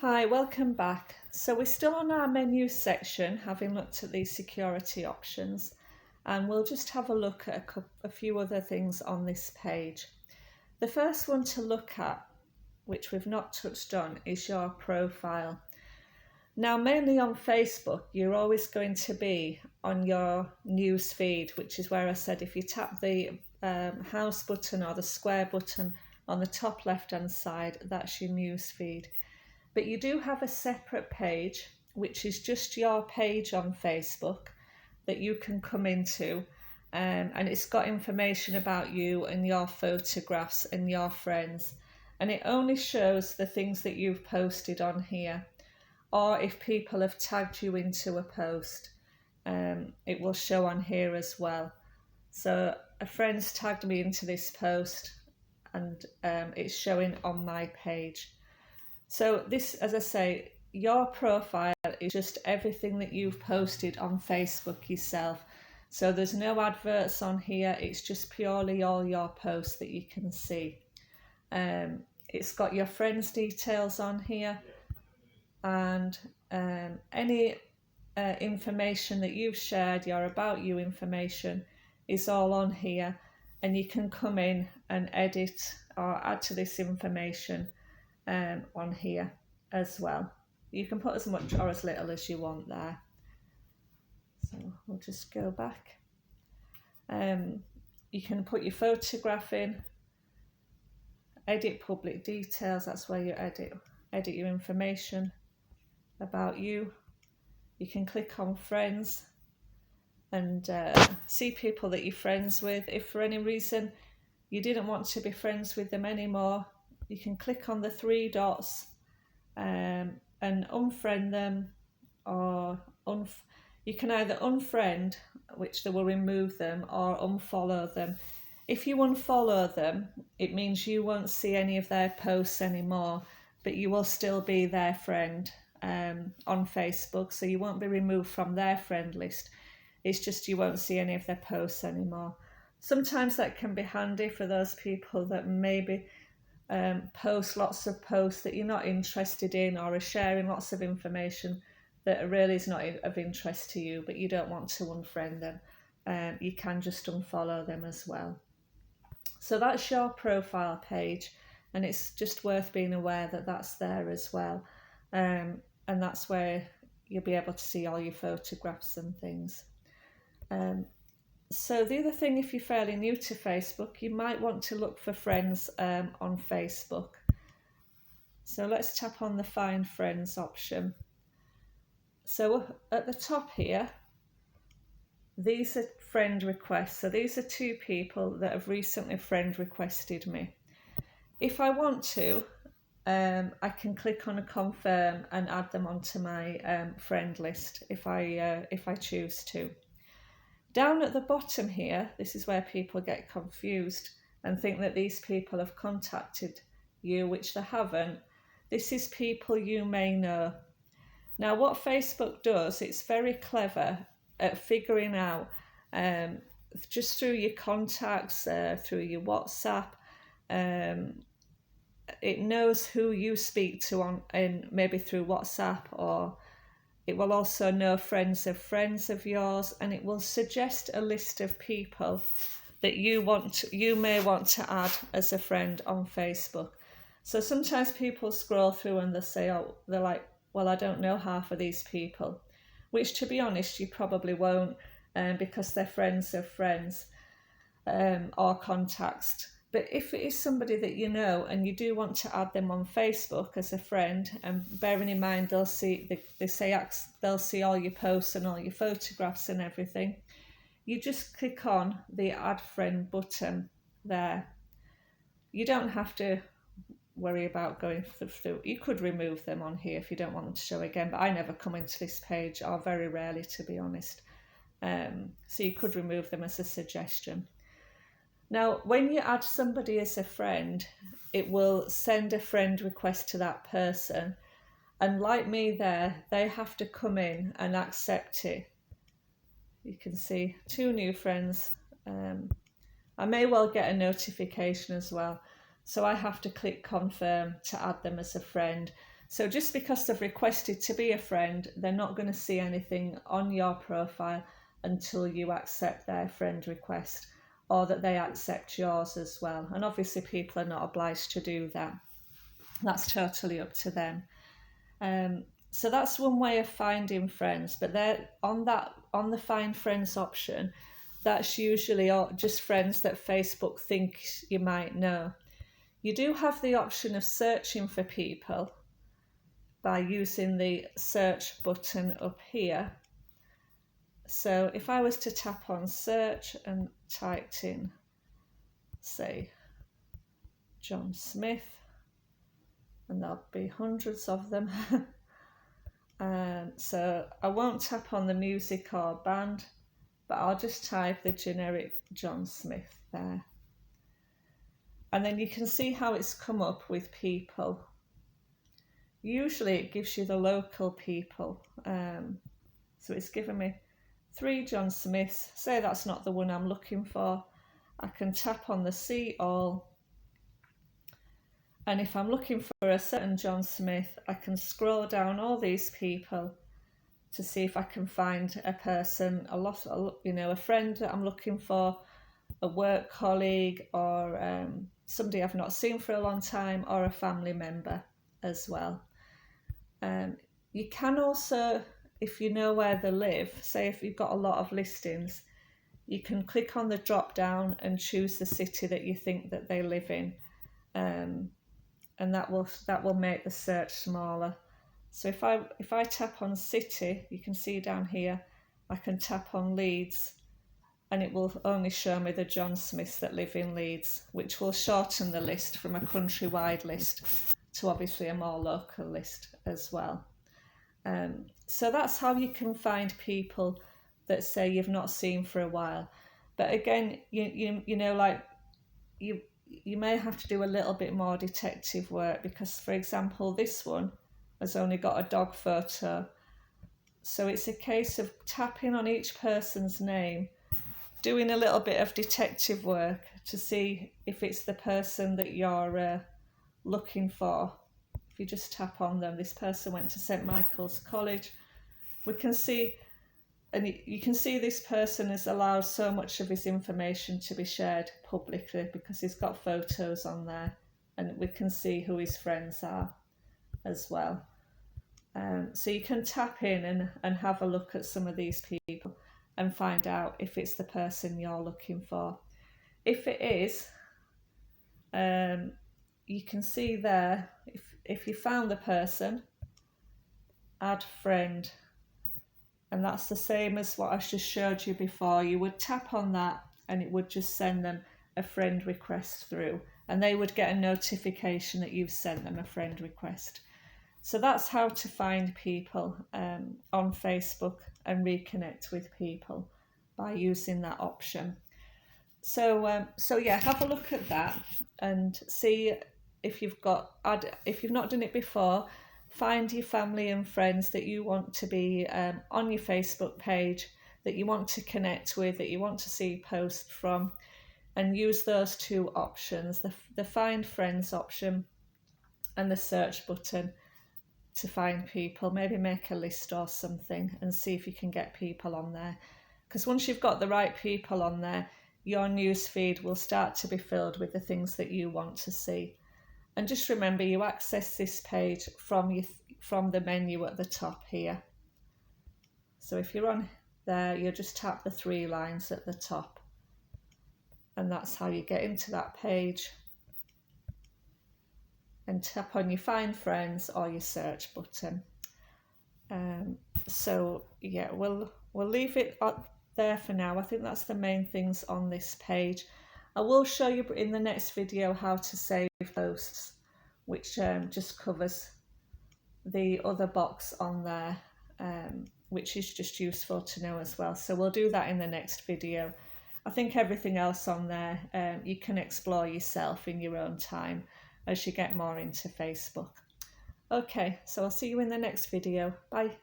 Hi, welcome back. So we're still on our menu section, having looked at these security options, and we'll just have a look at a few other things on this page. The first one to look at, which we've not touched on, is your profile. Now, mainly on Facebook, you're always going to be on your news feed, which is where I said if you tap the house button or the square button on the top left-hand side, that's your news feed. But you do have a separate page, which is just your page on Facebook that you can come into, and it's got information about you and your photographs and your friends, and it only shows the things that you've posted on here, or if people have tagged you into a post, it will show on here as well. So a friend's tagged me into this post, and it's showing on my page. So this, as I say, your profile is just everything that you've posted on Facebook yourself. So there's no adverts on here. It's just purely all your posts that you can see. It's got your friends' details on here, and any information that you've shared, your about you information, is all on here, and you can come in and edit or add to this information on here as well. You can put as much or as little as you want there. So we'll just go back. You can put your photograph in, edit public details, that's where you edit your information about you. You can click on friends and see people that you're friends with. If for any reason you didn't want to be friends with them anymore, you can click on the three dots and unfriend them, or you can either unfriend, which they will remove them, or unfollow them. If you unfollow them, it means you won't see any of their posts anymore, but you will still be their friend on Facebook, so you won't be removed from their friend list. It's just you won't see any of their posts anymore. Sometimes that can be handy for those people that maybe post lots of posts that you're not interested in, or are sharing lots of information that really is not of interest to you, but you don't want to unfriend them. You can just unfollow them as well. So that's your profile page, and it's just worth being aware that that's there as well, and that's where you'll be able to see all your photographs and things. So the other thing, if you're fairly new to Facebook, you might want to look for friends on Facebook. So let's tap on the Find Friends option. So at the top here, these are friend requests. So these are two people that have recently friend requested me. If I want to, I can click on a confirm and add them onto my friend list if I choose to. Down at the bottom here, this is where people get confused and think that these people have contacted you, which they haven't. This is people you may know. Now, what Facebook does, it's very clever at figuring out, just through your contacts, through your WhatsApp, it knows who you speak to on, and maybe through WhatsApp, or it will also know friends of yours, and it will suggest a list of people that you may want to add as a friend on Facebook. So sometimes people scroll through and they're like, well, I don't know half of these people, which, to be honest, you probably won't, because they're friends of friends or contacts. But if it is somebody that you know and you do want to add them on Facebook as a friend, and bearing in mind they'll see all your posts and all your photographs and everything, you just click on the Add Friend button there. You don't have to worry about going through. You could remove them on here if you don't want them to show again, but I never come into this page, or very rarely, to be honest. So you could remove them as a suggestion. Now, when you add somebody as a friend, it will send a friend request to that person. And like me there, they have to come in and accept it. You can see 2 new friends. I may well get a notification as well. So I have to click confirm to add them as a friend. So just because they've requested to be a friend, they're not going to see anything on your profile until you accept their friend request, or that they accept yours as well. And obviously people are not obliged to do that. That's totally up to them. So that's one way of finding friends, but they're on the find friends option, that's usually just friends that Facebook thinks you might know. You do have the option of searching for people by using the search button up here. So if I was to tap on search and typed in, say, John Smith, and there'll be hundreds of them. So I won't tap on the music or band, but I'll just type the generic John Smith there. And then you can see how it's come up with people. Usually it gives you the local people. So it's given me 3 John Smiths. Say that's not the one I'm looking for. I can tap on the see all. And if I'm looking for a certain John Smith, I can scroll down all these people to see if I can find a person, a friend that I'm looking for, a work colleague, or somebody I've not seen for a long time, or a family member as well. You can also, if you know where they live, say if you've got a lot of listings, you can click on the drop down and choose the city that you think that they live in, and that will make the search smaller. So if I tap on city, you can see down here, I can tap on Leeds, and it will only show me the John Smiths that live in Leeds, which will shorten the list from a countrywide list to obviously a more local list as well. So that's how you can find people that say you've not seen for a while. But again, you know, like you may have to do a little bit more detective work, because for example this one has only got a dog photo, so it's a case of tapping on each person's name, doing a little bit of detective work to see if it's the person that you're looking for. If you just tap on them, this person went to St Michael's College, we can see, and you can see this person has allowed so much of his information to be shared publicly because he's got photos on there, and we can see who his friends are as well. So you can tap in and have a look at some of these people and find out if it's the person you're looking for. If it is, you can see there, if you found the person, add friend, and that's the same as what I just showed you before. You would tap on that and it would just send them a friend request through, and they would get a notification that you've sent them a friend request. So that's how to find people on Facebook and reconnect with people by using that option. So yeah, have a look at that and see if you've not done it before, find your family and friends that you want to be on your Facebook page, that you want to connect with, that you want to see posts from, and use those 2 options, the find friends option and the search button, to find people. Maybe make a list or something and see if you can get people on there, because once you've got the right people on there, your newsfeed will start to be filled with the things that you want to see. And just remember, you access this page from the menu at the top here. So if you're on there, you just tap the 3 lines at the top, and that's how you get into that page, and tap on your find friends or your search button. So yeah, we'll leave it there for now. I think that's the main things on this page. I will show you in the next video how to save posts, which just covers the other box on there, which is just useful to know as well. So we'll do that in the next video. I think everything else on there you can explore yourself in your own time as you get more into Facebook. Okay, so I'll see you in the next video. Bye.